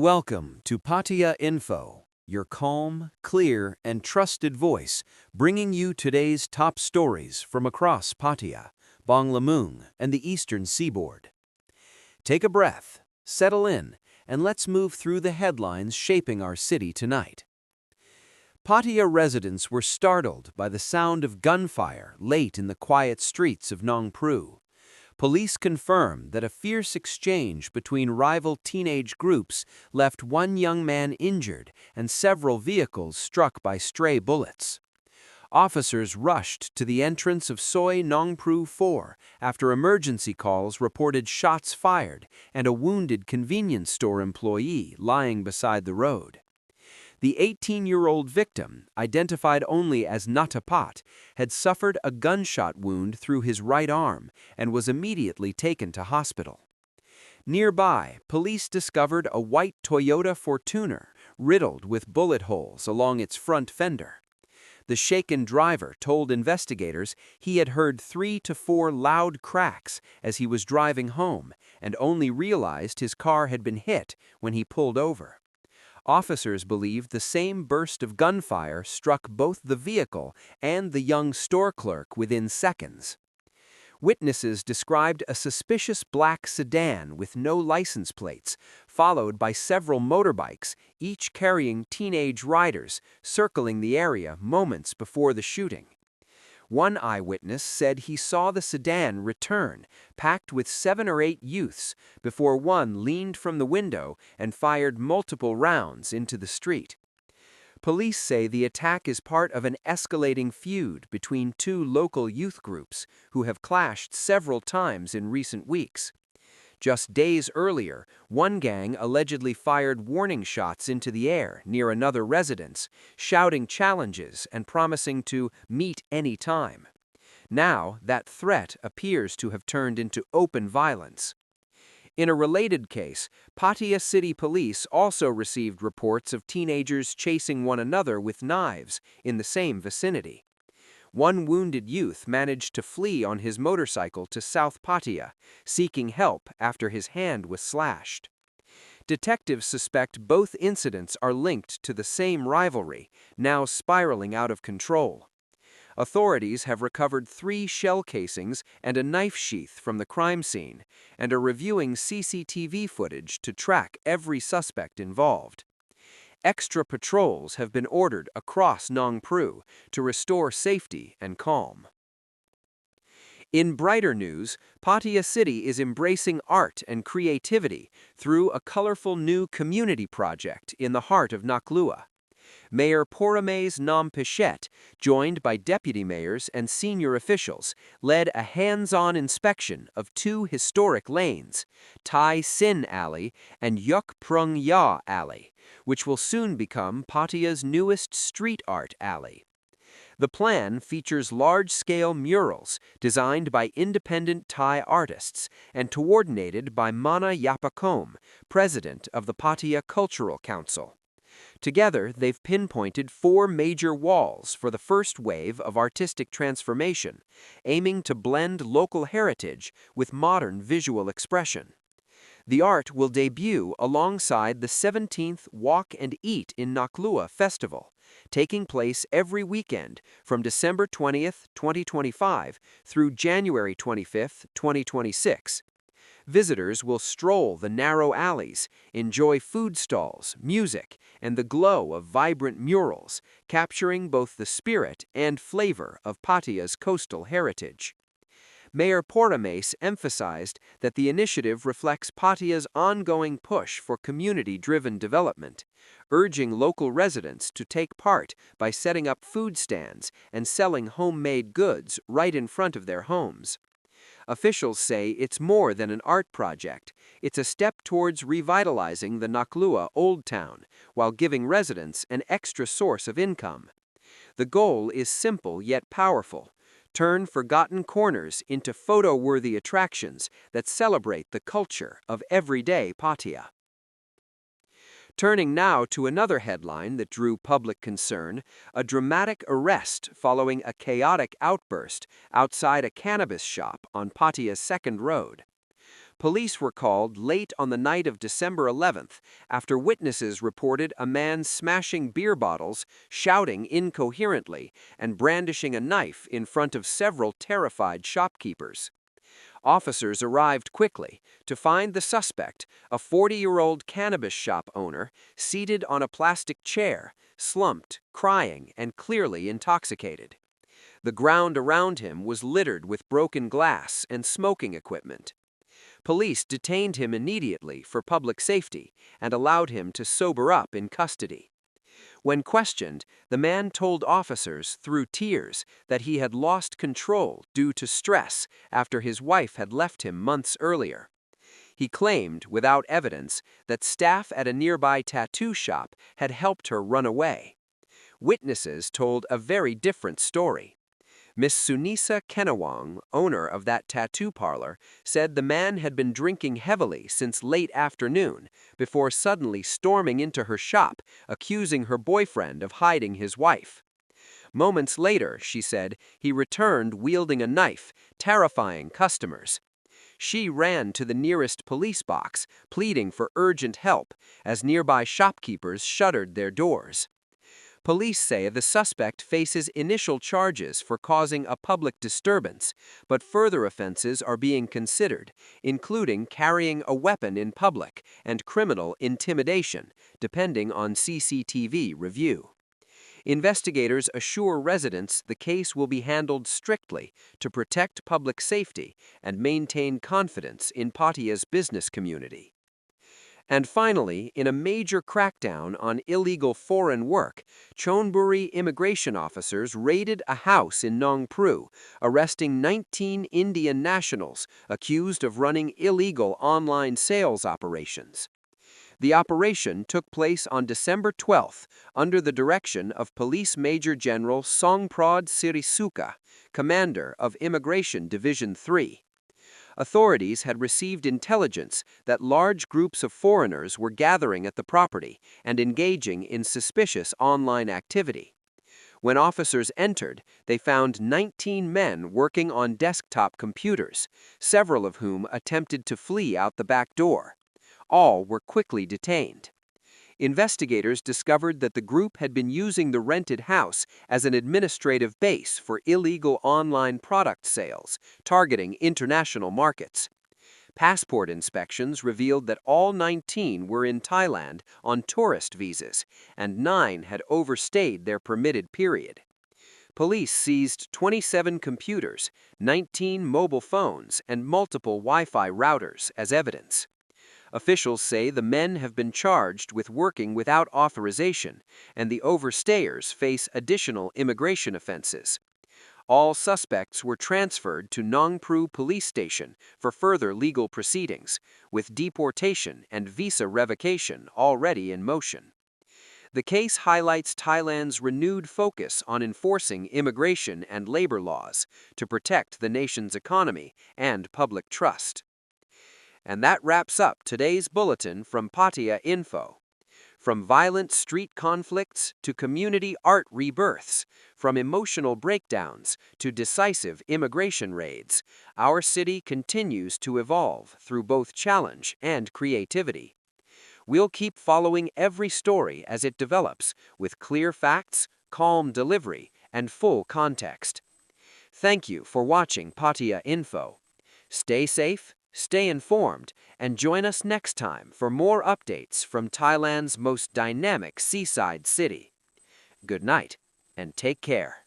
Welcome to Pattaya Info, your calm, clear, and trusted voice, bringing you today's top stories from across Pattaya, Banglamung, and the eastern seaboard. Take a breath, settle in, and let's move through the headlines shaping our city tonight. Pattaya residents were startled by the sound of gunfire late in the quiet streets of Nong Pru. Police confirm that a fierce exchange between rival teenage groups left one young man injured and several vehicles struck by stray bullets. Officers rushed to the entrance of Soi Nong Pru 4 after emergency calls reported shots fired and a wounded convenience store employee lying beside the road. The 18-year-old victim, identified only as Natapat, had suffered a gunshot wound through his right arm and was immediately taken to hospital. Nearby, police discovered a white Toyota Fortuner riddled with bullet holes along its front fender. The shaken driver told investigators he had heard 3 to 4 loud cracks as he was driving home and only realized his car had been hit when he pulled over. Officers believe the same burst of gunfire struck both the vehicle and the young store clerk within seconds. Witnesses described a suspicious black sedan with no license plates, followed by several motorbikes, each carrying teenage riders, circling the area moments before the shooting. One eyewitness said he saw the sedan return, packed with 7 or 8 youths, before one leaned from the window and fired multiple rounds into the street. Police say the attack is part of an escalating feud between 2 local youth groups who have clashed several times in recent weeks. Just days earlier, one gang allegedly fired warning shots into the air near another residence, shouting challenges and promising to meet any time. Now, that threat appears to have turned into open violence. In a related case, Pattaya City Police also received reports of teenagers chasing one another with knives in the same vicinity. One wounded youth managed to flee on his motorcycle to South Pattaya, seeking help after his hand was slashed. Detectives suspect both incidents are linked to the same rivalry, now spiraling out of control. Authorities have recovered 3 shell casings and a knife sheath from the crime scene, and are reviewing CCTV footage to track every suspect involved. Extra patrols have been ordered across Nong Pru to restore safety and calm. In brighter news, Pattaya City is embracing art and creativity through a colorful new community project in the heart of Naklua. Mayor Porame's Nam Pichet, joined by deputy mayors and senior officials, led a hands-on inspection of 2 historic lanes, Tai Sin Alley and Yuk Prung Ya Alley, which will soon become Pattaya's newest street art alley. The plan features large-scale murals designed by independent Thai artists and coordinated by Mana Yapakom, president of the Pattaya Cultural Council. Together, they've pinpointed 4 major walls for the first wave of artistic transformation, aiming to blend local heritage with modern visual expression. The art will debut alongside the 17th Walk and Eat in Naklua festival, taking place every weekend from December 20th, 2025 through January 25th, 2026. Visitors will stroll the narrow alleys, enjoy food stalls, music, and the glow of vibrant murals, capturing both the spirit and flavor of Pattaya's coastal heritage. Mayor Poramace emphasized that the initiative reflects Pattaya's ongoing push for community-driven development, urging local residents to take part by setting up food stands and selling homemade goods right in front of their homes. Officials say it's more than an art project. It's a step towards revitalizing the Naklua Old Town while giving residents an extra source of income. The goal is simple yet powerful. Turn forgotten corners into photo-worthy attractions that celebrate the culture of everyday Pattaya. Turning now to another headline that drew public concern, a dramatic arrest following a chaotic outburst outside a cannabis shop on Pattaya's 2nd Road. Police were called late on the night of December 11th after witnesses reported a man smashing beer bottles, shouting incoherently, and brandishing a knife in front of several terrified shopkeepers. Officers arrived quickly to find the suspect, a 40-year-old cannabis shop owner, seated on a plastic chair, slumped, crying, and clearly intoxicated. The ground around him was littered with broken glass and smoking equipment. Police detained him immediately for public safety and allowed him to sober up in custody. When questioned, the man told officers through tears that he had lost control due to stress after his wife had left him months earlier. He claimed, without evidence, that staff at a nearby tattoo shop had helped her run away. Witnesses told a very different story. Miss Sunisa Kenawang, owner of that tattoo parlor, said the man had been drinking heavily since late afternoon before suddenly storming into her shop, accusing her boyfriend of hiding his wife. Moments later, she said, he returned wielding a knife, terrifying customers. She ran to the nearest police box, pleading for urgent help, as nearby shopkeepers shuttered their doors. Police say the suspect faces initial charges for causing a public disturbance, but further offenses are being considered, including carrying a weapon in public and criminal intimidation, depending on CCTV review. Investigators assure residents the case will be handled strictly to protect public safety and maintain confidence in Pattaya's business community. And finally, in a major crackdown on illegal foreign work, Chonburi immigration officers raided a house in Nong Pru, arresting 19 Indian nationals accused of running illegal online sales operations. The operation took place on December 12th under the direction of Police Major General Songprod Sirisuka, commander of Immigration Division 3. Authorities had received intelligence that large groups of foreigners were gathering at the property and engaging in suspicious online activity. When officers entered, they found 19 men working on desktop computers, several of whom attempted to flee out the back door. All were quickly detained. Investigators discovered that the group had been using the rented house as an administrative base for illegal online product sales, targeting international markets. Passport inspections revealed that all 19 were in Thailand on tourist visas, and 9 had overstayed their permitted period. Police seized 27 computers, 19 mobile phones, and multiple Wi-Fi routers as evidence. Officials say the men have been charged with working without authorization, and the overstayers face additional immigration offenses. All suspects were transferred to Nong Pru Police Station for further legal proceedings, with deportation and visa revocation already in motion. The case highlights Thailand's renewed focus on enforcing immigration and labor laws to protect the nation's economy and public trust. And that wraps up today's bulletin from Pattaya Info. From violent street conflicts to community art rebirths, from emotional breakdowns to decisive immigration raids, our city continues to evolve through both challenge and creativity. We'll keep following every story as it develops, with clear facts, calm delivery, and full context. Thank you for watching Pattaya Info. Stay safe, stay informed, and join us next time for more updates from Thailand's most dynamic seaside city. Good night, and take care.